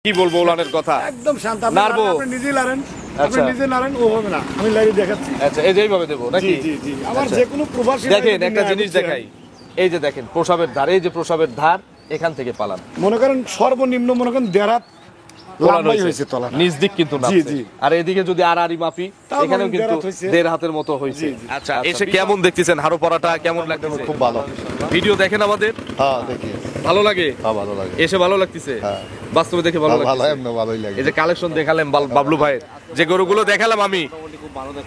কি বলবো ওলানের কথা একদম শান্ত নারবো আপনি নিজেই লারেন আপনি নিজে নারেন ও হবে না আমি লারি দেখাচ্ছি আচ্ছা এই যেইভাবে দেব নাকি জি জি আমার যে কোনো প্রবাসী দেখেন একটা জিনিস দেখাই এই যে দেখেন প্রসাবের ধার এই যে প্রসাবের ধার এখান থেকে পালান মনে করেন সর্বনিম্ন মনে করেন দেড়াত লম্বাই হয়েছে তলা নিচ দিক কিন্তু না আর এদিকে যদি আড়াআড়ি মাপি এখানেও কিন্তু দেড় হাতের মতো হয়েছে আচ্ছা এসে কেমন দেখতেছেন হাড়ো পড়াটা কেমন লাগতেছে খুব ভালো ভিডিও দেখেন আমাদের হ্যাঁ দেখি ভালো লাগে হ্যাঁ ভালো লাগে এসে ভালো লাগতেছে হ্যাঁ বাস্তবে দেখে ভালো ভালো লাগতেছে এমনি ভালোই লাগে এই যে কালেকশন দেখালাম বাবলু ভাইয়ের যে গরুগুলো দেখালাম আমি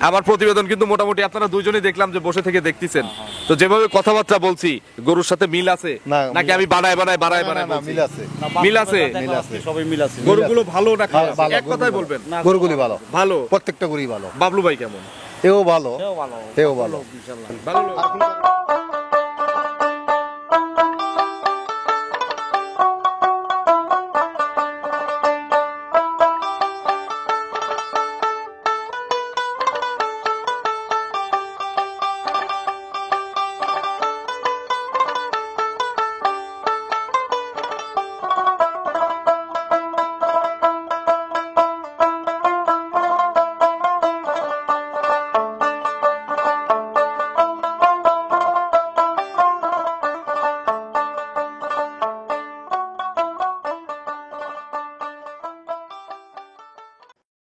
আমার প্রতিবেদন কিন্তু মোটামুটি আপনারা দুইজনেই দেখলাম যে বসে থেকে দেখতেছেন তো যেভাবে কথাবার্তা বলছি গরুর সাথে মিল আছে নাকি আমি বানায় না মিল আছে মিল আছে সবাই মিল আছে গরুগুলো ভালো না খারাপ এক কথাই বলবেন গরুগুলি ভালো ভালো প্রত্যেকটা গরুই ভালো বাবলু ভাই কেমন এও ভালো এও ভালো ভালো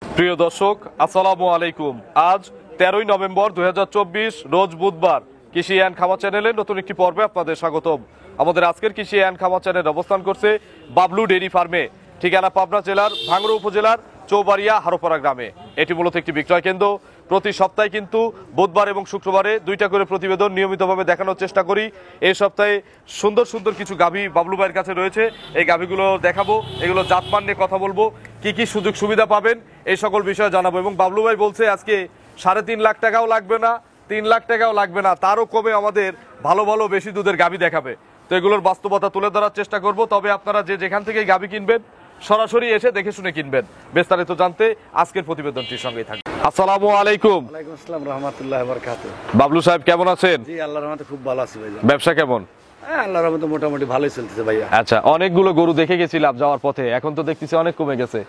প্রিয় দর্শক আসসালামু আলাইকুম আজ 13ই নভেম্বর 2024 রোজ বুধবার কৃষি অ্যান্ড খামার চ্যানেলের নতুন একটি পর্বে আপনাদের স্বাগতম আমাদের আজকের কৃষি অ্যান্ড খামার চ্যানেল অবস্থান করছে বাবলু ডেইরি ফার্মে ঠিকানা পাবনা জেলার ভাঙড়া উপজেলার চৌবাড়িয়া হারোপাড়া গ্রামে এটি মূলত একটি বিক্রয় কেন্দ্র প্রতি সপ্তাহে কিন্তু বুধবার এবং শুক্রবারে দুইটা করে প্রতিবেদন নিয়মিতভাবে দেখানোর চেষ্টা করি এই সপ্তাহে সুন্দর সুন্দর কিছু গাভী বাবলু ভাইয়ের কাছে রয়েছে এই গাভীগুলো দেখাবো এগুলো জাতমান নিয়ে কথা বলবো কি কি সুযোগ সুবিধা পাবেন এই সকল বিষয়ে জানাবো এবং বাবলু ভাই বলছে আজকে 3.5 লাখ টাকাও লাগবে না 3 লাখ টাকাও লাগবে না তারও কমে আমাদের ভালো ভালো বেশি দুধের গাভী দেখাবে তো এগুলোর বাস্তবতা তুলে ধরার চেষ্টা করব তবে আপনারা যে যেখান থেকে গাভী কিনবেন সরাসরি এসে দেখে শুনে কিনবেন বিস্তারিত জানতে আজকের প্রতিবেদনটির সঙ্গেই থাকবেন আসসালামু আলাইকুম ওয়ালাইকুম আসসালাম রাহমাতুল্লাহি ওয়া বারাকাতুহু বাবলু সাহেব কেমন আছেন জি আল্লাহর রহমতে খুব ভালো আছি ভাইয়া ব্যবসা কেমন হ্যাঁ আল্লাহর রহমতে মোটামুটি ভালোই চলতেছে ভাইয়া আচ্ছা অনেকগুলো গরু দেখে গেছিলাম যাওয়ার পথে এখন তো দেখতেছি অনেক কমে গেছে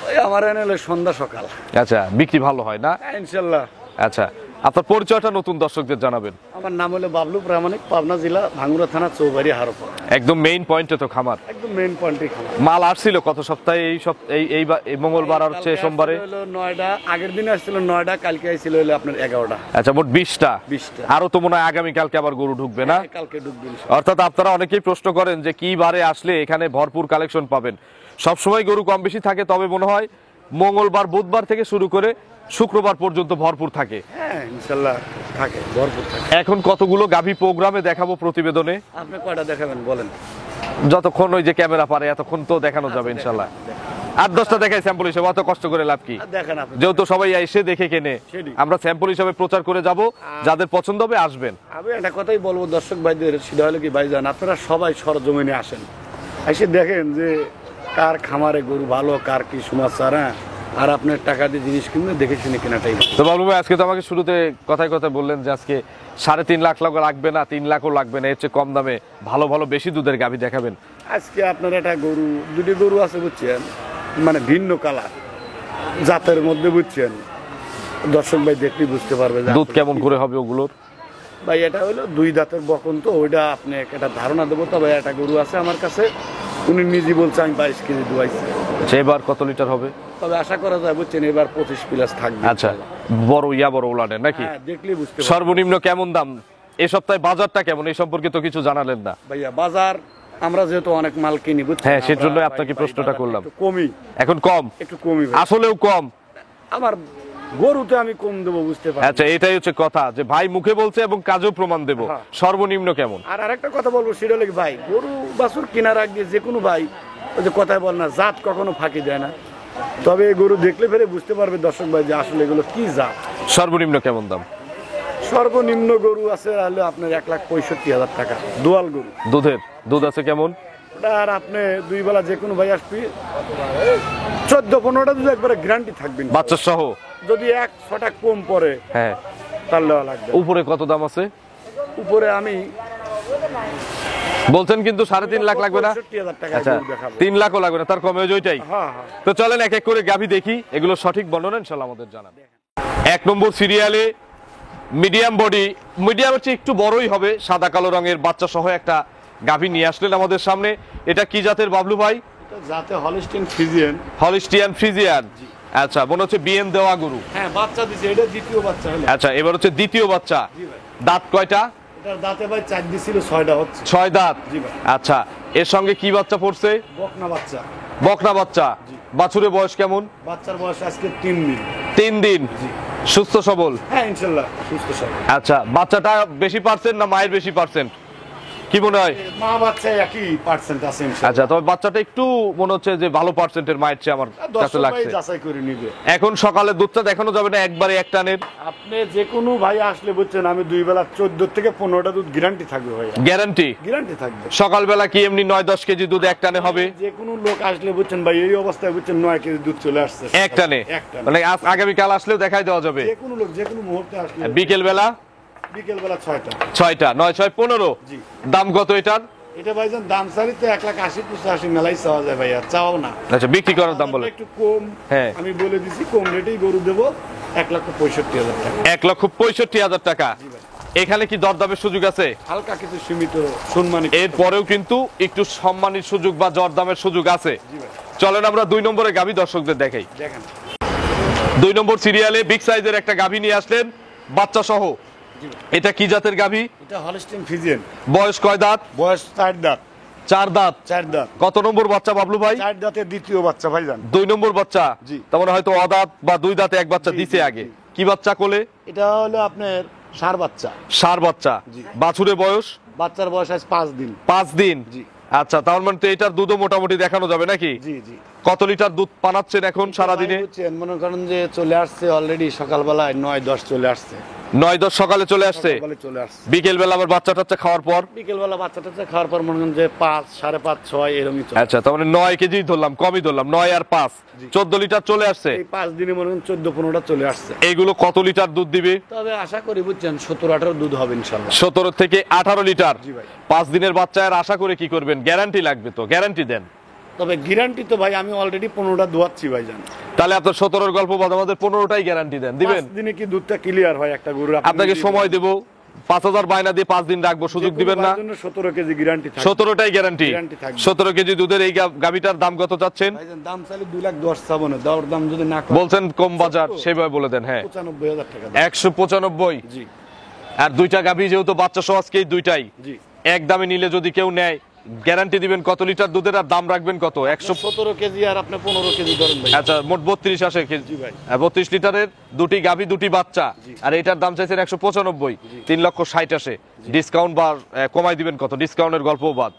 ওই আমার এনে হলো সন্ধ্যা সকাল আচ্ছা বিক্রি ভালো হয় না ইনশাআল্লাহ আচ্ছা আপনার পরিচয়টা নতুন দর্শকদের জানাবেন আমার নাম হলো বাবলু প্রামাণিক পাবনা জেলা ভাঙ্গুড়া থানা চৌবাড়ি হারোপাড়া একদম মেইন পয়েন্টে তো খামার একদম মেইন পয়েন্টে খামার মাল আসছিল কত সপ্তাহে এই মঙ্গলবার আর হচ্ছে সোমবারে হলো 9টা আগের দিন আসছিল 9টা কালকে আইছিল হলো আপনার 11টা আচ্ছা মোট 20টা 20টা আরো তো মনে হয় আগামী কালকে আবার গরু ঢুকবে না কালকে ঢুকবে অর্থাৎ আপনারা অনেকেই প্রশ্ন করেন যে কি বারে আসলে এখানে ভরপুর কালেকশন পাবেন সবসময় গরু কম বেশি থাকে তবে মনে হয় মঙ্গলবার বুধবার থেকে শুরু করে শুক্রবার পর্যন্ত ভরপুর থাকে হ্যাঁ ইনশাআল্লাহ থাকে ভরপুর থাকে এখন কতগুলো গাভী প্রোগ্রামে দেখাবো প্রতিবেদনে আপনি কয়টা দেখাবেন বলেন যতক্ষণ ওই যে ক্যামেরা পারে এতক্ষণ তো দেখানো যাবে ইনশাআল্লাহ 8-10টা দেখাই স্যাম্পল হিসেবে অত কষ্ট করে লাভ কি দেখেন আপনি যেহেতু সবাই এসে দেখে কেনে আমরা স্যাম্পল হিসেবে প্রচার করে যাব যাদের পছন্দ হবে আসবেন আমি একটা কথাই বলবো দর্শক ভাইদের সেটা হলো কি ভাইজান আপনারা সবাই সরজমিনে আসেন এসে দেখেন যে কার খামারে গরু ভালো কার কি সমস্যা হ্যাঁ আর আপনার টাকা দিয়ে জিনিস কিনবে দেখে শুনে কেনাটাই তো বাবলু ভাই আজকে তো আমাকে শুরুতে কথায় কথা বললেন যে আজকে 3.5 লাখ লাগবে না 3 লাখও লাগবে না এর চেয়ে কম দামে ভালো ভালো বেশি দুধের গাভী দেখাবেন আজকে আপনার একটা গরু দুটি গরু আছে বুঝছেন মানে ভিন্ন কালার জাতের মধ্যে বুঝছেন দর্শক ভাই দেখলেই বুঝতে পারবে দুধ কেমন করে হবে ওগুলোর ভাই এটা হলো 2 দাঁতের বকন তো ওইটা আপনি একটা ধারণা দেবো তবে একটা গরু আছে আমার কাছে উনি নিজে বলছে আমি 22 কেজি দুয়াইছি এবার কত লিটার হবে তবে আশা করা যায় বুঝছেন এবার 25 প্লাস থাকবে আচ্ছা বড় উলানের নাকি হ্যাঁ দেখলেই বুঝতে পারবেন সর্বনিম্ন কেমন দাম এই সপ্তাহে বাজারটা কেমন এই সম্পর্কে তো কিছু জানালেন না ভাইয়া বাজার আমরা যেহেতু অনেক মাল কিনি বুঝছেন হ্যাঁ সেজন্য আপনাকে প্রশ্নটা করলাম একটু কমই এখন কম একটু কমই আসলেও কম আমার গরুতে আমি কম দেবো বুঝতে পারছি আচ্ছা এটাই হচ্ছে কথা যে ভাই মুখে বলছে এবং কাজেও প্রমাণ দেব সর্বনিম্ন কেমন আর আরেকটা কথা বলবো সেটা হলো ভাই গরু বাছুর কেনার আগে যে কোনো ভাই ওই যে কথায় বল না জাত কখনো ফাঁকি দেয় না তবে এই গরু দেখলে ফেরে বুঝতে পারবে দর্শক ভাই যে আসলে এগুলো কি জাত সর্বনিম্ন কেমন দাম সর্বনিম্ন গরু আছে হলো আপনার 1,65,000 টাকা দোয়াল গরু দুধ আছে কেমন আর আপনি 2 বেলা যে কোনো ভাই আসবি 14-15টা দুধ একবারে গ্যারান্টি থাকবেন বাচ্চা সহ যদি 1-6টা কম পড়ে হ্যাঁ তাহলে লাগবে উপরে কত দাম আছে উপরে আমি বলছেন কিন্তু 3.5 লাখ লাগবে না? 65,000 টাকা আচ্ছা, গরু দেখাবো। 3 লাখও লাগবে না, তার কমে ওইটাই। হ্যাঁ। তো চলেন এক এক করে গাভী দেখি, এগুলো সঠিক বর্ণনা ইনশাআল্লাহ আমাদের জানাবেন। 1 নম্বর সিরিয়ালে মিডিয়াম বডি, মিডিয়ামের চেয়ে একটু বড়ই হবে, সাদা কালো রঙের বাচ্চা সহ একটা গাভী নিয়ে আসলেন আমাদের সামনে। এটা কি জাতের বাবলু ভাই? এটা জাতে হলিস্টিন ফ্রিজিয়ান। Holstein Friesian. আচ্ছা, মনে হচ্ছে বিএন দেওয়া গরু। হ্যাঁ, বাচ্চা দিছে, এটা দ্বিতীয় বাচ্চা হলো। আচ্ছা, এবার হচ্ছে দ্বিতীয় বাচ্চা। জি ভাই। দাঁত কয়টা? এটার দাঁতে ভাই 4 দিছিল, 6টা হচ্ছে। 6 দাঁত। জি ভাই। আচ্ছা, এর সঙ্গে কি বাচ্চা পড়ছে? বকনা বাচ্চা। বকনা বাচ্চা। বাছুরের বয়স কেমন? বাচ্চার বয়স আজকে 3 দিন। 3 দিন। সুস্থ সবল? হ্যাঁ, ইনশাআল্লাহ সুস্থ সবল। আচ্ছা, বাচ্চাটা বেশি পার্সেন্ট না মায়ের বেশি পার্সেন্ট, কি মনে হয়? মা বাচ্চা একই পার্সেন্ট আছে ইনশাআল্লাহ। আচ্ছা, তবে বাচ্চাটা একটু মনে হচ্ছে যে ভালো পার্সেন্টের মায়ের চেয়ে আমার কাছে দর্শক ভাই লাগছে। যাচাই করে নিবে। এখন সকালে দুধটা দেখানো যাবে না একবারে এক টানের? আপনি যে কোনো ভাই আসলে বুঝছেন, আমি 2 বেলা 14 থেকে 15টা দুধ গ্যারান্টি থাকবে ভাই। গ্যারান্টি? গ্যারান্টি থাকবে। সকালবেলা কি এমনি 9-10 কেজি দুধ এক টানে হবে? যে কোনো লোক আসলে বুঝছেন ভাই, এই অবস্থায় বুঝছেন 9 কেজি দুধ চলে আসছে এক টানে? এক টানে। মানে আগামীকাল আসলেও দেখাই দেওয়া যাবে? যে কোনো লোক যে কোনো মুহূর্তে আসলে। বিকেল বেলা? বিকেল বেলা 6টা। 6টা, 9 6 15। জি। দাম কত এটার? এটা ভাইজান দাম চাইতে 1,80,85 মেলাই চাওয়া যায় ভাই, আর চাও না। আচ্ছা, বিক্রি করার দাম বলে? একটু কম। হ্যাঁ। আমি বলে দিছি কম রেটেই গরু দেবো, 1,65,000 টাকা। 1,65,000 টাকা। এখানে কি দরদামের সুযোগ আছে? হালকা কিছু সীমিত সম্মানিত। এর পরেও কিন্তু একটু সম্মানের সুযোগ বা দরদামের সুযোগ আছে। জি ভাই। চলেন আমরা 2 নম্বরে গাভী দর্শকদের দেখাই। দেখেন। 2 নম্বর সিরিয়ালে বিগ সাইজের একটা গাভী নিয়ে আসলেন বাচ্চা সহ। জি ভাই। এটা কি জাতের গাভী? এটা হলিস্টিন ফ্রিজিয়ান। বয়স কয় দাঁত? বয়স 4 দাঁত। 4 দাঁত। 4 দাঁত। কত নম্বর বাচ্চা বাবলু ভাই? 4 দাঁতের দ্বিতীয় বাচ্চা ভাইজান। 2 নম্বর বাচ্চা। জি। তার মানে হয়তো অদাঁত বা 2 দাঁতে এক বাচ্চা জি, দিছে জি, আগে। জি। কি বাচ্চা কোলে? এটা হলো আপনার ষাঁড় বাচ্চা। ষাঁড় বাচ্চা। জি। বাছুরের বয়স? বাচ্চার বয়স আজ 5 দিন। 5 দিন। জি। আচ্ছা, তার মানে তো এটার দুধও মোটামুটি দেখানো যাবে নাকি? জি জি। কত লিটার দুধ পানাচ্ছেন এখন সারা দিনে? বুঝছেন, মনে করেন যে চলে আসছে অলরেডি সকালবেলায় 9-10 চলে আসছে। 9-10 সকালে চলে আসছে। সকালে চলে আসছে। বিকেল বেলা আবার বাচ্চা টাচ্চা খাওয়ার পর? বিকেলবেলা বাচ্চাটা খাওয়ার পর মনে করেন যে 5, 5.5, 6 এরকমই চলে। আচ্ছা, তার মানে 9 কেজি ধরলাম, কমই ধরলাম, 9 আর 5 14 লিটার চলে আসছে। এই 5 দিনে মনে করেন 14-15টা চলে আসছে। এইগুলো কত লিটার দুধ দিবে? তবে আশা করি বুঝছেন 17-18 দুধ হবে ইনশাআল্লাহ। 17 থেকে 18 লিটার। জি ভাই। 5 দিনের বাচ্চা আর আশা করে কি করবেন? গ্যারান্টি লাগবে তো, গ্যারান্টি দেন। তবে গ্যারান্টি তো ভাই আমি অলরেডি 15টা দোয়াচ্ছি ভাইজান। তাহলে আপনার 17 গল্প বাদ আমাদের 15টাই গ্যারান্টি দেন, দিবেন? 5 দিনে কি দুধটা ক্লিয়ার হয় একটা গরু? আপনাকে সময় দেব, 5,000 বায়না দিয়ে 5 দিন রাখবো, সুযোগ দিবেন না? 17 কেজি গ্যারান্টি থাকে। 17টাই গ্যারান্টি। Guarantee থাকবে। 17 কেজি দুধের এই গাভিটার দাম কত চাচ্ছেন? ভাইজান দাম চাইলে 2,10,000 চাবো না, দর দাম যদি না করে বলছেন কম বাজার, সেভাবে বলে দেন। হ্যাঁ, 95,000 টাকা দাম। 195। জি আর 2টা গাভি যেহেতু বাচ্চা সহ আজকে এই 2টাই জি। এক দামে নিলে যদি কেউ নেয়, গ্যারান্টি দিবেন কত লিটার দুধের আর দাম রাখবেন কত? 17 কেজি আর আপনি 15 কেজি ধরেন ভাই। আচ্ছা, মোট 32 আসে জি ভাই। 32 লিটারের 2টি গাভি 2টি বাচ্চা। আর এটার দাম চাইছেন 195, 3,60,000 আসে। ডিসকাউন্ট বা কমাই দিবেন কত? ডিসকাউন্টের গল্প বাদ,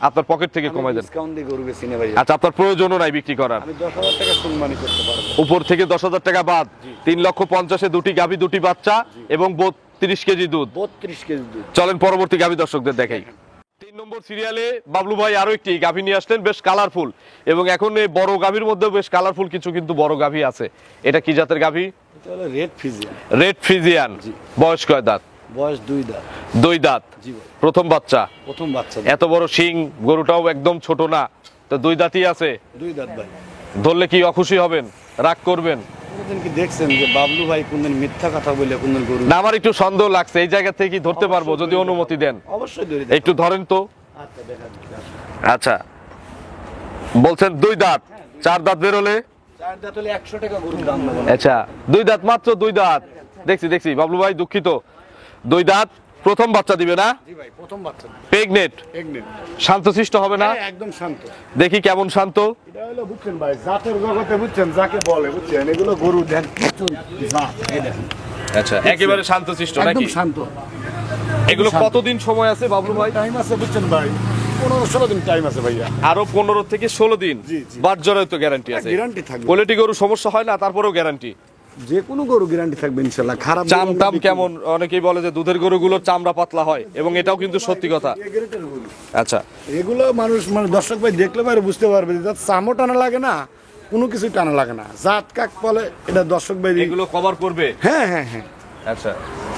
আপনার পকেট থেকে কমাই দেন। ডিসকাউন্ট দিয়ে গরু বেশি নেই ভাই। আচ্ছা, আপনার প্রয়োজনও নাই বিক্রি করার। আমি 10,000 টাকা সম্মানী করতে পারবো। উপর থেকে 10,000 টাকা বাদ, 3,50,000-এ 2টি গাভি 2টি বাচ্চা এবং 32 কেজি দুধ। 32 কেজি দুধ। চলেন পরবর্তী গাভি দর্শকদের দেখাই। 3 নম্বর সিরিয়ালে বাবলু ভাই আরো একটি গাভি নিয়ে আসলেন, বেশ কালারফুল, এবং এখন এই বড় গাভির মধ্যে বেশ কালারফুল কিছু কিন্তু বড় গাভি আছে। এটা কি জাতের গাভি? এটা হলো রেড ফ্রিজিয়ান। Red Friesian. জি। বয়স কয় দাঁত? বয়স 2 দাঁত। 2 দাঁত। জি ভাই। প্রথম বাচ্চা। প্রথম বাচ্চা। এত বড় শিং, গরুটাও একদম ছোট না, তো 2 দাঁতই আছে। 2 দাঁত ভাই। ধরলে কি অখুশি হবেন, রাগ করবেন? কোনদিন কি দেখছেন যে বাবলু ভাই কোনদিন মিথ্যা কথা বলে কোনদিন গরু? না, আমার একটু সন্দেহ লাগছে, এই জায়গা থেকে কি ধরতে পারবো যদি অনুমতি দেন? অবশ্যই ধরে একটু ধরেন তো। আচ্ছা দেখা দিচ্ছি। আচ্ছা, বলছেন 2 দাঁত, 4 দাঁত বেরোলে? 4 দাঁত হলে 100 টাকা গরুর দাম নেব। আচ্ছা, 2 দাঁত, মাত্র 2 দাঁত। দেখছি বাবলু ভাই, দুঃখিত। 2 দাঁত, প্রথম বাচ্চা দিবে না? জি ভাই, প্রথম বাচ্চা। প্রেগনেন্ট। শান্তশিষ্ট হবে না? হ্যাঁ, একদম শান্ত। দেখি কেমন শান্ত। এটা হলো বুঝছেন ভাই, জাতের জগতে বুঝছেন যাকে বলে বুঝছেন, এগুলো গরু দেন জাত, এই দেখেন। আচ্ছা, একেবারে শান্তশিষ্ট একদম নাকি? শান্ত। এগুলো কতদিন সময় আছে বাবলু ভাই? টাইম আছে বুঝছেন ভাই, 15-16 দিন টাইম আছে ভাইয়া। আরো 15 থেকে 16 দিন। জি, জি। বাট জ্বরের তো গ্যারান্টি আছে? গ্যারান্টি থাকবে। কোয়ালিটি গরু সমস্যা হয় না, তারপরেও গ্যারান্টি? যে কোনো গরু গ্যারান্টি থাকবে ইনশাআল্লাহ। খারাপ গরু চাম আমরা টাম বিক্রি কেমন? অনেকেই বলে যে দুধের গরুগুলোর চামড়া পাতলা হয়, এবং এটাও কিন্তু সত্যি কথা। করি। এ গ্রেডের গরু। আচ্ছা, এগুলো মানুষ মানে দর্শক ভাই দেখলে পারে বুঝতে পারবে যে যার চামও টানা লাগে না, কোনো কিছু টানা লাগে না। জাত কাক বলে এটা দর্শক ভাই। এগুলো কভার করবে? হ্যাঁ হ্যাঁ হ্যাঁ। আচ্ছা,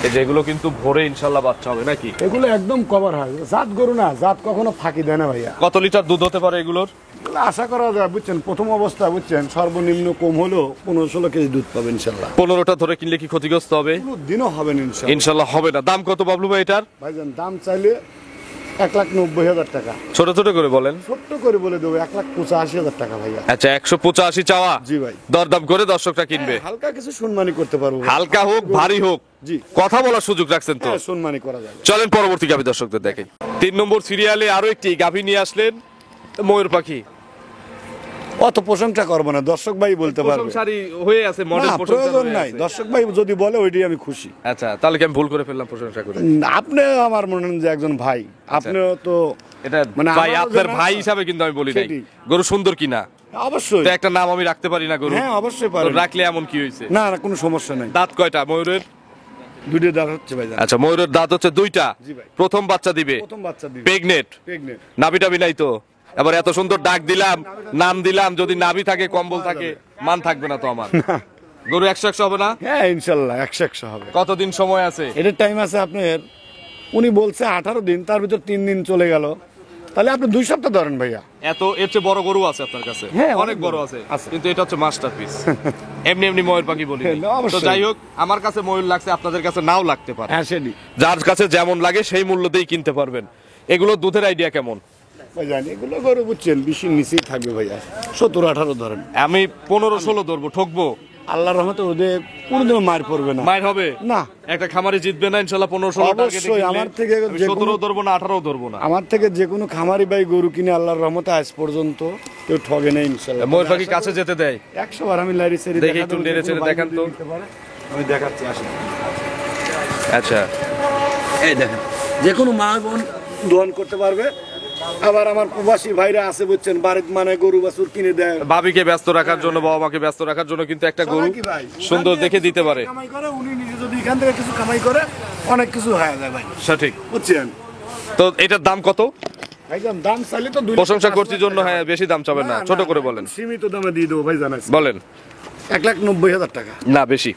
এই যেগুলো কিন্তু ভোরে ইনশাল্লাহ বাচ্চা হবে নাকি? এগুলো একদম কভার হয়, জাত গরু না, জাত কখনো ফাঁকি দেয় না ভাইয়া। কত লিটার দুধ হতে পারে এগুলোর? এগুলো আশা করা যায় বুঝছেন, প্রথম অবস্থা বুঝছেন সর্বনিম্ন কম হলেও 15-16 কেজি দুধ পাবে ইনশাল্লাহ। 15টা ধরে কিনলে কি ক্ষতিগ্রস্ত হবে? কোনো দিনও হবে না ইনশাল্লাহ। ইনশাল্লাহ হবে না। দাম কত বাবলু ভাই এটার? ভাইজান দাম চাইলে 1,90,000 টাকা, ছোট ছোট করে বলেন। ছোট্ট করে বলে দেবো 1,85,000 টাকা ভাইয়া। আচ্ছা, 185 চাওয়া, জি ভাই। দরদাম করে দর্শকরা কিনবে। হালকা কিছু সম্মানী করতে পারবো, হালকা হোক ভারী হোক, জি কথা বলার সুযোগ রাখছেন তো। হ্যাঁ, সম্মানী করা যাবে। চলেন পরবর্তী গাভী দর্শকদের দেখেন। 3 নম্বর সিরিয়ালে আরো একটি গাভী নিয়ে আসলেন, ময়ূর পাখি। অত প্রশংসা করবো না, দর্শক ভাই বলতে পারবে। প্রশংসারই হয়ে আছে, মডেল না, প্রশংসা প্রয়োজন হয়ে নাই, আছে। দর্শক ভাই যদি বলে ওইটাই আমি খুশি। আচ্ছা, তাহলে কি আমি ভুল করে ফেললাম প্রশংসা করে? আপনি আমার মনে হয় যে একজন ভাই, আপনিও তো এটা মানে ভাই, আমারও আপনার জানা ভাই আছে। হিসাবে কিন্তু আমি বলি নাই সেটাই। গরু সুন্দর কিনা। অবশ্যই। তো একটা নাম আমি রাখতে পারি না গরু? হ্যাঁ, অবশ্যই তো পারেন। রাখলে এমন কি হয়েছে? না না, কোনো সমস্যা নাই। দাঁত কয়টা ময়ূরের? দুটো দাঁত হচ্ছে ভাই। আচ্ছা, ময়ূরের দাঁত হচ্ছে 2টা। জি ভাই। প্রথম বাচ্চা দিবে, প্রথম বাচ্চা দিবে, প্রেগনেন্ট। প্রেগনেন্ট। নাভি টাভি নাই তো? এবার এত সুন্দর ডাক দিলাম, নাম দিলাম, যদি নাভি থাকে কম্বল থাকে মান থাকবে না তো আমার। গরু 100 হবে না? হ্যাঁ ইনশাল্লাহ 100 হবে। কতদিন সময় আছে? এটার টাইম আছে আপনার, উনি বলছে 18 দিন, তার ভিতর 3 দিন চলে গেল, তাহলে আপনি 2 সপ্তাহ ধরেন ভাইয়া। এত এর চেয়ে বড় গরু আছে আপনার কাছে? হ্যাঁ, অনেক বড় আছে, আছে। কিন্তু এটা হচ্ছে মাস্টারপিস। এমনি এমনি ময়ূর পাখি বলি। হ্যাঁ, অবশ্যই। তো যাই হোক, আমার কাছে ময়ূর লাগছে, আপনাদের কাছে নাও লাগতে পারে। হ্যাঁ সেটি যার কাছে যেমন লাগে সেই মূল্য দিয়েই কিনতে পারবেন। এগুলো দুধের আইডিয়া কেমন? ভাই জানি, এগুলো গরু বুঝছেন 20-এর নিচেই থাকবে ভাইয়া, 17-18 ধরেন। আমি 15-16 ধরবো, ঠকবো? আল্লাহর রহমতে ওদের কোনোদিনও মার পড়বে না। মায়ের হবে না, একটা খামারে জিতবে না ইনশাল্লাহ 15-16 অবশ্যই। আমার থেকে যে 17 কোনো- ধরবো না, 18 ধরবো না। আমার থেকে যে কোনো খামারি ভাই গরু কিনে আল্লাহর রহমতে আজ পর্যন্ত কেউ ঠগে নেই ইনশাল্লাহ। ময়ূর পাখি কাছে যেতে দেয়? 100 বার আমি লাইরি সেরি দেখি একটু নেড়ে চেড়ে দেখান তো। আমি দেখাচ্ছি, আসেন। আচ্ছা, এই দেখেন, যে কোনো মা বোন দোহন করতে পারবে। আবার আমার প্রবাসী ভাইরা আছে বুঝছেন, বাড়ির মানে গরু বাছুর কিনে দেয়। ভাবিকে ব্যস্ত রাখার জন্য, বাবা মাকে ব্যস্ত রাখার জন্য কিন্তু একটা গরু সবাই কি ভাই? সুন্দর দেখে দিতে পারে। কামাই করে, উনি নিজে যদি এখান থেকে কিছু কামাই করে, অনেক কিছু হয়ে যায় ভাই, সঠিক। বুঝছেন। তো এটার দাম কত? ভাইজান দাম চাইলে তো 2 প্রশংসা করছি জন্য, হ্যাঁ, বেশি দাম চাবেন না, ছোট করে বলেন। সীমিত দামে দিয়ে দেবো ভাই, জানাই বলেন। 1,90,000 টাকা। না, বেশি।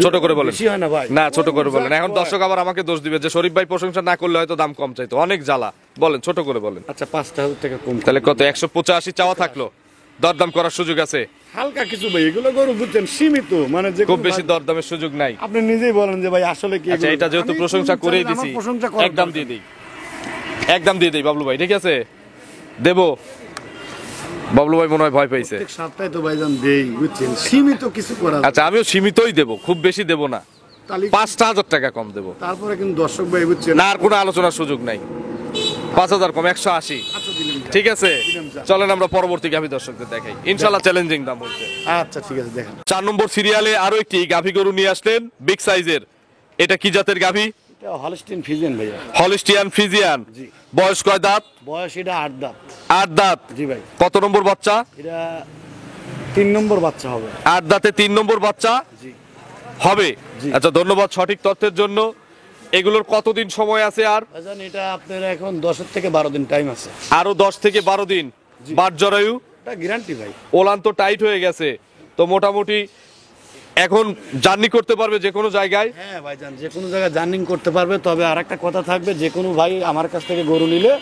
ছোট করে বলেন। বেশি হয় না ভাই? না, ছোট করে বলেন। এখন দর্শক আবার আমাকে দোষ দিবে যে শরীফ ভাই প্রশংসা না করলে হয়তো দাম কম চাইতো, অনেক জ্বালা। বলেন, ছোট করে বলেন। আচ্ছা, 5,000 টাকা কম। তাহলে কত? 185 চাওয়া থাকলো, দরদাম করার সুযোগ আছে? হালকা কিছু ভাই, এগুলো গরু বুঝছেন সীমিত, মানে যে খুব কোনো বেশি ভাই- দরদামের সুযোগ নাই। আপনি নিজেই বলেন যে ভাই আসলে কি আচ্ছা, এগুলো- এটা যেহেতু আমি প্রশংসা কোন করেই চাইলে আমার দিছি, প্রশংসা করার একদম দরকার দিয়ে নেই। দিই, একদম দিয়ে দিই বাবলু ভাই, ঠিক আছে? দেবো? বাবলু ভাই মনে হয় ভয় পাইছে। প্রত্যেক সপ্তাহে তো ভাইজান দেই, বুঝছেন, সীমিত কিছু করা যায়। আচ্ছা, আমিও সীমিতই দেবো, খুব বেশি দেবো না, তাহলে 5,000 টাকা কম দেবো। তারপরে কিন্তু দর্শক ভাই বুঝছেন, না, আর কোনো আলোচনার সুযোগ নাই। 5,000 কম, 180। আচ্ছা দিলেন যা। ঠিক আছে, চলেন আমরা পরবর্তী গাভী দর্শকদের দেখাই, ইনশাল্লাহ চ্যালেঞ্জিং দাম বলছে। আচ্ছা ঠিক আছে, দেখেন। 4 নম্বর সিরিয়ালে আরো একটি গাভী গরু নিয়ে আসলেন, বিগ সাইজের। এটা কি জাতের গাভী? এটা হলস্টিন ফিজিয়ান ভাইয়া। Holstein Friesian. জি। বয়স কয় দাঁত? বয়স এটা 8 দাঁত। 8 দাঁত। জি ভাই। কত নম্বর বাচ্চা? এটা 3 নম্বর বাচ্চা হবে। 8 দাঁতে 3 নম্বর বাচ্চা জি। হবে। জি। আচ্ছা, ধন্যবাদ সঠিক তথ্যের জন্য। এগুলোর কতদিন সময় আছে আর? ভাইজান এটা আপনার এখন 10 থেকে 12 দিন টাইম আছে। আরো 10 থেকে 12 দিন। বাট জরায়ু? এটা গ্যারান্টি ভাই। ওলান তো টাইট হয়ে গেছে, তো মোটামুটি এখন জার্নি করতে পারবে যে কোনো জায়গায়। হ্যাঁ ভাইজান, যে কোনো জায়গায় জার্নিং করতে পারবে। তবে আরেকটা কথা থাকবে, যে কোনো ভাই আমার কাছ থেকে গরু নিলে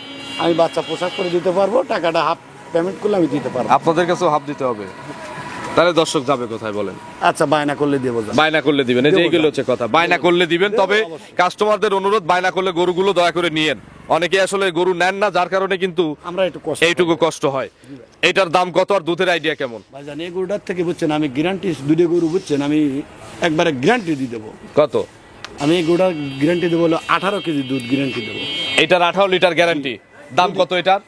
আমি বাচ্চা পোশাক করে দিতে পারবো, টাকাটা হাফ পেমেন্ট করলে আমি দিতে পারবো। আপনাদের কাছেও হাফ দিতে হবে, তাহলে দর্শক যাবে কোথায় বলেন? আচ্ছা, বায়না করলে দেবো। বায়না করলে দিবেন, এই যে এইগুলো হচ্ছে কথা, বায়না করলে দিবেন। তবে কাস্টমারদের অনুরোধ, বায়না করলে গরুগুলো দয়া করে নিয়েন। অনেকে আসলে গরু নেন না, যার কারণে কিন্তু আমরা একটু কষ্ট এইটুকু কষ্ট হয়। এটার দাম কত আর দুধের আইডিয়া কেমন? ভাইজান এই গরুটার থেকে বুঝছেন, আমি গ্যারান্টি, দুটো গরু বুঝছেন, আমি একবারে গ্যারান্টি দিয়ে দেবো। কত? আমি এই গরুটার গ্যারান্টি দেবো হলো 18 কেজি দুধ গ্যারান্টি দেবো। এটার 18 লিটার গ্যারান্টি। দাম কত এটার?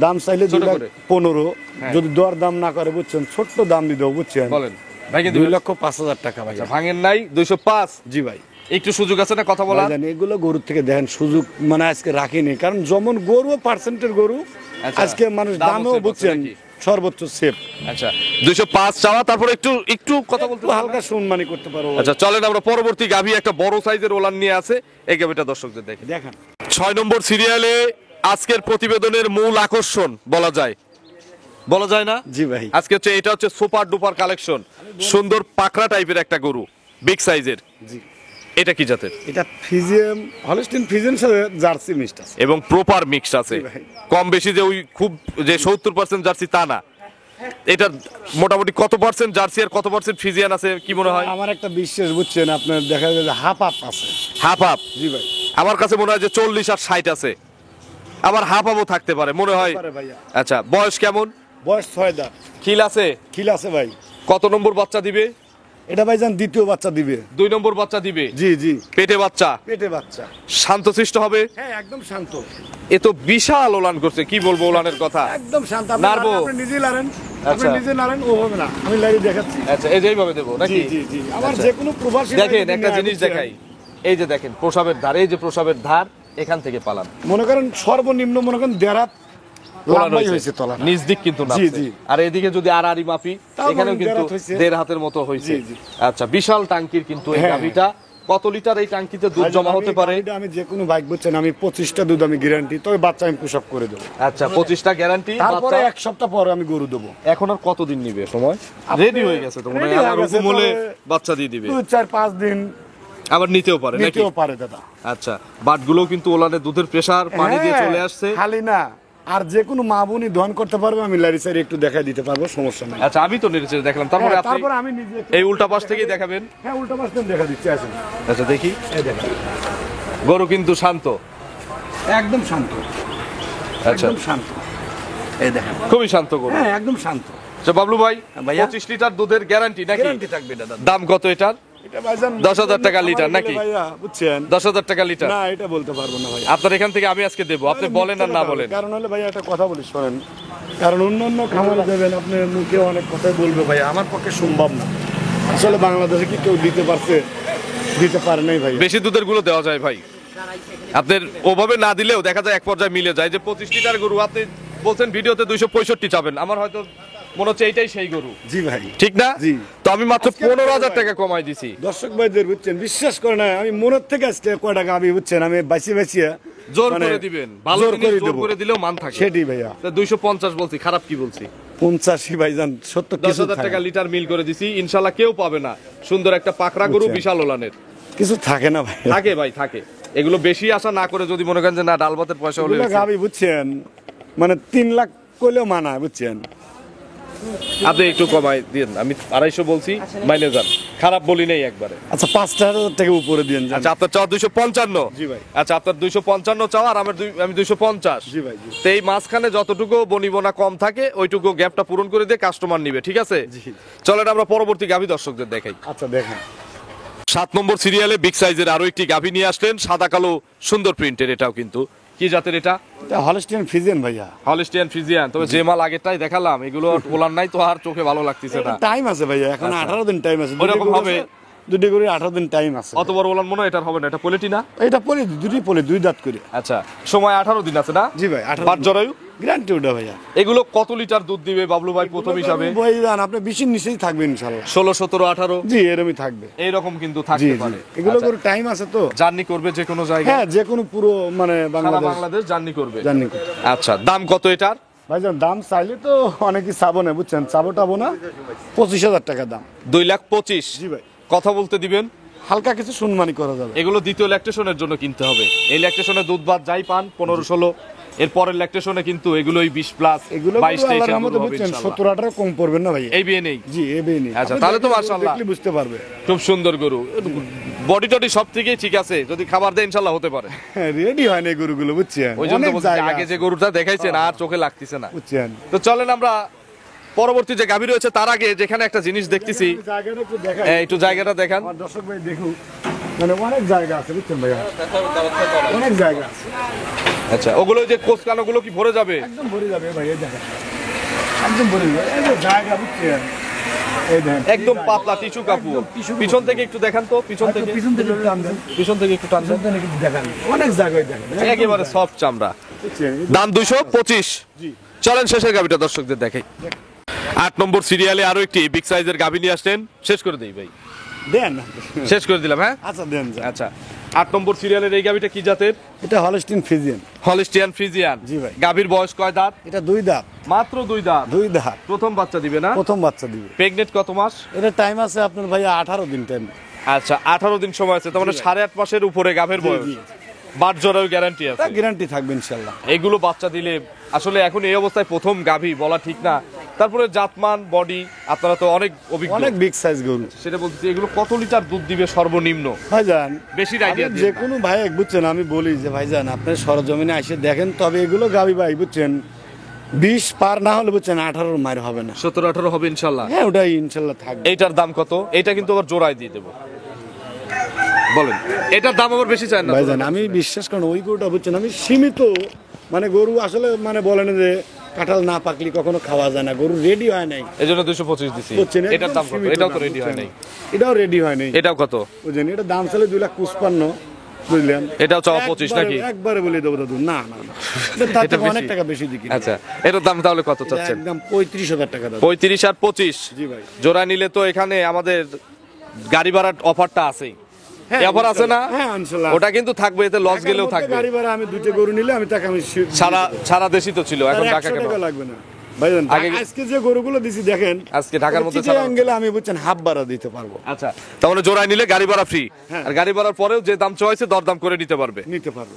দাম চাইলে ছোট করে। 2,15,000, হ্যাঁ। যদি দর দাম না করে বুঝছেন, ছোট্ট দাম দিয়ে দেবো বুঝছেন, বলেন। ভাইকে 2,05,000 টাকা ভাই। ভাঙেন নাই 205? জি ভাই। একটু সুযোগ আছে না কথা বলা? ভাইজান এগুলো গরুর থেকে দেখেন সুযোগ মানে আজকে রাখিনি, কারণ যেমন গরু পার্সেন্টের গরু, আচ্ছা, আজকে মানুষ দামও দামেও save আছে বুঝছেন নাকি? সর্বোচ্চ সেফ। আচ্ছা, 205 চাওয়া, তারপর একটু একটু কথা বলতে একটু হালকা সম্মানী করতে পারবো। আচ্ছা, চলেন আমরা পরবর্তী গাভী, একটা বড় সাইজের ওলান নিয়ে আছে, এই গাভীটা দর্শকদের দেখি। দেখেন 6 নম্বর সিরিয়ালে আজকের প্রতিবেদনের মূল আকর্ষণ বলা যায়, বলা যায় না? জি ভাই। আজকে হচ্ছে, এটা হচ্ছে সুপার ডুপার কালেকশন, সুন্দর পাকড়া টাইপের একটা গরু, বিগ সাইজের। জি। এটা কি জাতের? এটা ফিজিয়াম, হলস্টিন ফিজিয়াম সাথে জার্সি মিক্সড আছে। এবং প্রপার মিক্স আছে, জি ভাই। কম বেশি যে ওই খুব যে 70% জার্সি তা না। এটা মোটামুটি কত পার্সেন্ট জার্সি আর কত পার্সেন্ট ফিজিয়ান আছে কি মনে হয়? আমার একটা বিশ্বাস বুঝছেন, আপনার দেখা যায় যে হাফ আপ আছে। Half half? জি ভাই। আমার কাছে মনে হয় যে 40 আর 60 আছে, আবার হাফ হাফও থাকতে পারে মনে হয়। পারে ভাইয়া। আচ্ছা, বয়স কেমন? বয়স 6 দাঁত। খিল আছে? খিল আছে ভাই। কত নম্বর বাচ্চা দিবে? এটা ভাইজান দ্বিতীয় বাচ্চা দিবে। 2 নম্বর বাচ্চা দিবে? জি জি। পেটে বাচ্চা? পেটে বাচ্চা। শান্তশিষ্ট হবে? হ্যাঁ একদম শান্ত। এ তো বিশাল ওলান করছে, কি বলবো ওলানের কথা। একদম শান্ত। নাড়বো? আপনি নিজেই লারেন, আপনি আচ্ছা। নিজে লারেন, ও হবে না, আমি লাইরে দেখাচ্ছি। আচ্ছা, এই যেইভাবে দেবো জি নাকি? জি জি। আমার আচ্ছা। যে কোনো প্রবাসী ভাই দেখেন যদি একটা নেয়, জিনিস বুঝছেন? দেখাই, এই যে দেখেন প্রসাবের ধার, এই যে প্রসাবের ধার, এখান থেকে পালান মনে করেন সর্বনিম্ন মনে করেন দেড়াত তোলা লম্বাই রয়েছে। হয়েছে তলা। নিচ দিক কিন্তু জি, নামছে। জি। আর এদিকে যদি আড়াআড়ি মাপি, তাও এখানেও মনে কিন্তু দেড় হাত হয়েছে। 1.5 হাতের মতো হয়েছে। জি, জি। আচ্ছা, বিশাল টাঙ্কির কিন্তু এই হ্যাঁ। গাভীটা। কত লিটার এই টাঙ্কিতে দুধ ভাই, জমা হতে পারে? আমি যে কোনো বাইক বুঝছেন, আমি 25টা দুধ আমি গ্যারান্টি, তবে বাচ্চা আমি পুশ আপ করে দেবো। আচ্ছা, 25টা গ্যারান্টি। তারপরে এক সপ্তাহ পরে আমি গরু দেবো। এখন আর কতদিন নিবে সময়? রেডি হয়ে গেছে তো মনে হয়, ready হয়ে আর গেছে, হুকুম হলে তবে বাচ্চা দিয়ে দিবে। 2-4-5 দিন আবার নিতেও পারে নাকি? নিতেও পারে দাদা। আচ্ছা, বাটগুলো কিন্তু ওলানে দুধের প্রেসার পানি দিয়ে হ্যাঁ, চলে আসছে। খালি না, আর যে কোনো মা বোনই দহন করতে পারবে, আমি লারি সারি একটু দেখা দিতে পারবো, সমস্যা নাই। আচ্ছা, আমি তো নেড়েছে দেখলাম, তারপরে হ্যাঁ, আপনি তারপরে আমি নিজে এই উল্টা পাশ থেকেই দেখাবেন। হ্যাঁ উল্টা পাশ থেকে দেখা দিচ্ছি, আসেন। আচ্ছা, দেখি। এই দেখেন, গরু কিন্তু শান্ত, একদম শান্ত, আচ্ছা, একদম শান্ত। এই দেখেন, খুবই শান্ত গরু। হ্যাঁ একদম শান্ত। আচ্ছা বাবলু ভাই, ভাইয়া। 25 লিটার দুধের গ্যারান্টি নাকি? গ্যারান্টি থাকবে দাদা। দাম কত এটার? এটা ভাইজান 10,000 টাকা লিটার নাকি? ভাইয়া বুঝছেন, 10,000 টাকা লিটার। না এটা বলতে পারবো না ভাই। আপনার এখান থেকে আমি আজকে দেবো, আপনি বলেন আর না বলেন। কারণ হলে ভাইয়া একটা কথা বলি শোনেন, কারণ অন্য অন্য খামারে দেবেন, আপনার মুখে অনেক কথাই বলবে ভাইয়া, আমার পক্ষে সম্ভব না। আসলে বাংলাদেশে কি কেউ দিতে পারছে? দিতে পারে নাই ভাই। বেশি দুধের গুলো দেওয়া যায় ভাই, আপনার ওভাবে না দিলেও দেখা যায় এক পর্যায়ে মিলে যায়। যে 25 লিটার গরু আপনি বলছেন ভিডিওতে 265 চাবেন, আমার হয়তো মনে হচ্ছে এইটাই সেই গরু, জি ভাই। ঠিক না? জি। তো আমি মাত্র আজকে 15,000 টাকা কমাই দিছি। দর্শক ভাইদের বুঝছেন, বিশ্বাস করে না, আমি মনের থেকে আজকে কয় টাকা আমি বুঝছেন, আমি বাঁচিয়ে বাঁচিয়ে জোর মানে করে দিবেন, ভালো জোর জিনিস করে জোর দেবো। করে দিলেও মান থাকে। সেটাই ভাইয়া। তা 250 বলছি, খারাপ কি বলছি? 85 ভাইজান, সত্য কিছু 10,000 থাকে টাকা না। লিটার মিল করে দিছি, ইনশাল্লাহ কেউ পাবে না। সুন্দর একটা পাকড়া গরু, বুঝছেন। বিশাল ওলানের। কিছু থাকে না ভাই। থাকে ভাই, থাকে। এগুলো বেশি আশা না করে যদি মনে করেন যে না ডাল ভাতের পয়সা হলে এগুলো গাবি বুঝছেন, মানে 3 লাখ কইলেও মানায় বুঝছেন। আপনি একটু কমাই দিন, আমি 250 বলছি, মাইনে যান, খারাপ বলি নেই একবারে। আচ্ছা 5,000 টাকা উপরে দিন। আচ্ছা, আপনার চাওয়া 255? জি ভাই। আচ্ছা, আপনার 255 চাওয়া, আর আমি 250। জি ভাই, জি। তো এই মাঝখানে যতটুকু বনিবনা কম থাকে ওইটুকু গ্যাপটা পূরণ করে দিয়ে কাস্টমার নিবে, ঠিক আছে? জি। চলেন আমরা পরবর্তী গাভী দর্শকদের দেখাই। আচ্ছা দেখেন, 7 নম্বর সিরিয়ালে বিগ সাইজের আরো একটি গাভী নিয়ে আসলেন, সাদা কালো সুন্দর প্রিন্টের। এটাও কিন্তু কি জাতের? এটা এটা হলস্টিয়ান ফ্রিজিয়ান ভাইয়া। Holstein Friesian. তবে যে মাল আগেরটাই দেখালাম, এগুলো ওলার নাই তো আর চোখে ভালো লাগতেছে না। টাইম আছে ভাইয়া, এখন 18 দিন টাইম আছে। ওরকম হবে? দুটি করে 18 দিন টাইম আছে। অত বড় ওলান মনে হয় এটার হবে না, এটা পোলেটি না? এটা পলি দুটি পলি, 2 দাঁত করে। আচ্ছা, সময় 18 দিন আছে না? জি ভাই, 18 বাট জরায়ু গ্যারান্টি ওটা ভাইয়া। এগুলো কত লিটার দুধ দিবে বাবলু ভাই প্রথম হিসাবে? ভাইজান আপনি 20 এর নিচেই থাকবে ইনশাআল্লাহ। 16, 17, 18 জি এরকমই থাকবে। এইরকম কিন্তু জি থাকতে জি, পারে। এগুলো করে টাইম আছে তো। জার্নি করবে যে কোনো জায়গায়, হ্যাঁ যে কোনো পুরো মানে সারা বাংলাদেশ বাংলাদেশ জার্নি করবে। জার্নি করতে। আচ্ছা, দাম কত এটার? ভাইজান দাম চাইলে তো অনেকই চাবো না বুঝছেন, চাবো টাবো না, 25,000 টাকা দাম। 2,25,000। জি ভাই, কথা বলতে দিবেন? হালকা কিছু সম্মানী করা যাবে। এগুলো দ্বিতীয় ল্যাকটেশনের জন্য কিনতে হবে। এই ল্যাকটেশনে দুধ ভাত যাই পান 15-16, এর পরের ল্যাকটেশনে কিন্তু এগুলোই 20+, এগুলো 22-23 আল্লাহর রহমতে বুঝছেন 17-18 কম পড়বেন না ভাই। এই বিয়ে নেই। জি এই বেই নেই। আচ্ছা, আপনি তাহলে তো দেখলে- মাশাআল্লাহ। দেখলে বুঝতে পারবে। খুব সুন্দর গরু, বডি টডি সব থেকেই ঠিক আছে, যদি খাবার দেয় ইনশাল্লাহ হতে পারে। হ্যাঁ রেডি হয় না এই গরুগুলো বুঝছেন, ওই জন্য অনেক তো বলছি, জায়গা আগে যে আছে, গরুটা দেখাইছেন আর চোখে লাগতেছে না। বুঝছেন। তো চলেন আমরা পরবর্তী যে গাভী রয়েছে তার আগে যেখানে একটা জিনিস দেখতেছি, জায়গাটা একটু দেখাই। একটু জায়গাটা দেখান। আমার দর্শক ভাই দেখুন, মানে অনেক জায়গা আছে বুঝছেন ভাইয়া, অনেক জায়গা আছে। আচ্ছা, ওগুলো যে কোচকানো গুলো কি ভরে যাবে? একদম ভরে যাবে ভাই, এই জায়গা একদম ভরে যাবে। এই যে জায়গা বুঝছেন, এই দেখেন একদম পাতলা টিস্যু কাপড়। একদম tissue কাপড়। পিছন থেকে একটু দেখান তো, পিছন থেকে, পিছন থেকে একটু টান দেন, পিছন থেকে একটু টান দেন। পিছন থেকে একটু দেখান, অনেক জায়গায় দেখেন একেবারে সফট চামড়া। বুঝছেন। দাম 225। জি। চলেন শেষের গাভীটা দর্শকদের দেখাই। 8 নম্বর সিরিয়ালে আরো একটি বিগ সাইজের গাভী নিয়ে আসলেন, শেষ করে দেই ভাই, দেন। শেষ করে দিলাম। হ্যাঁ আচ্ছা দেন যান। আচ্ছা, 8 নম্বর সিরিয়ালের এই গাভীটা কি জাতের? এটা হলস্টিন ফ্রিজিয়ান। Holstein Friesian. জি ভাই। গাভীর বয়স কয় দাঁত? এটা 2 দাঁত। মাত্র 2 দাঁত। 2 দাঁত, প্রথম বাচ্চা দিবে না? প্রথম বাচ্চা দিবে। প্রেগনেন্ট কত মাস? এটা টাইম আছে আপনার ভাইয়া 18 দিন টাইম। আচ্ছা 18 দিন সময় আছে, তার মানে 8.5 মাসের উপরে গাভীর বয়স। জি। বাট জরায়ু গ্যারান্টি আছে। গ্যারান্টি থাকবে ইনশাল্লাহ। এগুলো বাচ্চা দিলে আসলে এখন এই অবস্থায় প্রথম গাভী বলা ঠিক না, তারপরে জাতমান বডি আপনারা তো অনেক অভিজ্ঞ, অনেক বিগ সাইজ গরু সেটা বলতেছি এগুলো কত লিটার দুধ দিবে সর্বনিম্ন? ভাইজান বেশি আইডিয়া আপনি যে কোনো ভাই বুঝছেন, আমি বলি যে ভাইজান আপনার সরজমিনে এসে দেখেন, তবে এগুলো গাবি ভাই বুঝছেন 20 পার না হলে বুঝছেন 18 মায়ের হবে না। 17-18 হবে ইনশাল্লাহ। হ্যাঁ ওটাই ইনশাল্লাহ থাকবে। এইটার দাম কত? এটা কিন্তু আবার জোড়ায় দিয়ে দেবো, বলেন এটার দাম আবার বেশি চায় না ভাইজান আমি বিশ্বাস করেন ওই গরুটা বুঝছেন আমি সীমিত, মানে গরু আসলে মানে বলেন যে কাঁঠাল না পাকলি কখনো খাওয়া যায় না, গরু রেডি হয় নাই, এই জন্য 225 দিছি। বুঝছেন এটার দাম কত? এটাও তো রেডি হয় নাই। এটাও রেডি হয় নাই। এটাও কত? বুঝলেন এটা দাম ছিল 2,55,000, বুঝলেন? এটাও চাওয়া 25 নাকি? একবারে বলে দেবো দাদু, না না না এটা তার এটা থেকে বেশি। অনেক টাকা বেশি দিই। আচ্ছা এটার দাম তাহলে কত চাচ্ছেন? একদম 35,000 টাকা দাদু। 35 আর 25 জি ভাই। জোড়া নিলে তো এখানে আমাদের গাড়ি ভাড়ার অফারটা আছেই। হ্যাঁ, অফার আছে না? হ্যাঁ ইনশাআল্লাহ। ওটা কিন্তু থাকবে, এতে লস গেলেও ঢাকার মধ্যে থাকবে। গাড়ি ভাড়া আমি দুটো গরু নিলে আমি টাকা আমি সারা দেশই তো ছিল, এখন তার ঢাকা 100 কেন? টাকা লাগবে না ভাইজান। আগে- আজকে যে গরুগুলো দিছি দেখেন, আজকে ঢাকার মধ্যে চিটে ছাড়া- অ্যাঙ্গেলে আমি বুঝছেন হাফ ভাড়া দিতে পারবো, আচ্ছা তাহলে জোড়ায় নিলে গাড়ি ভাড়া ফ্রি, হ্যাঁ। আর গাড়ি ভাড়ার পরেও যে দাম চাইছে দরদাম করে নিতে পারবে। নিতে পারবো।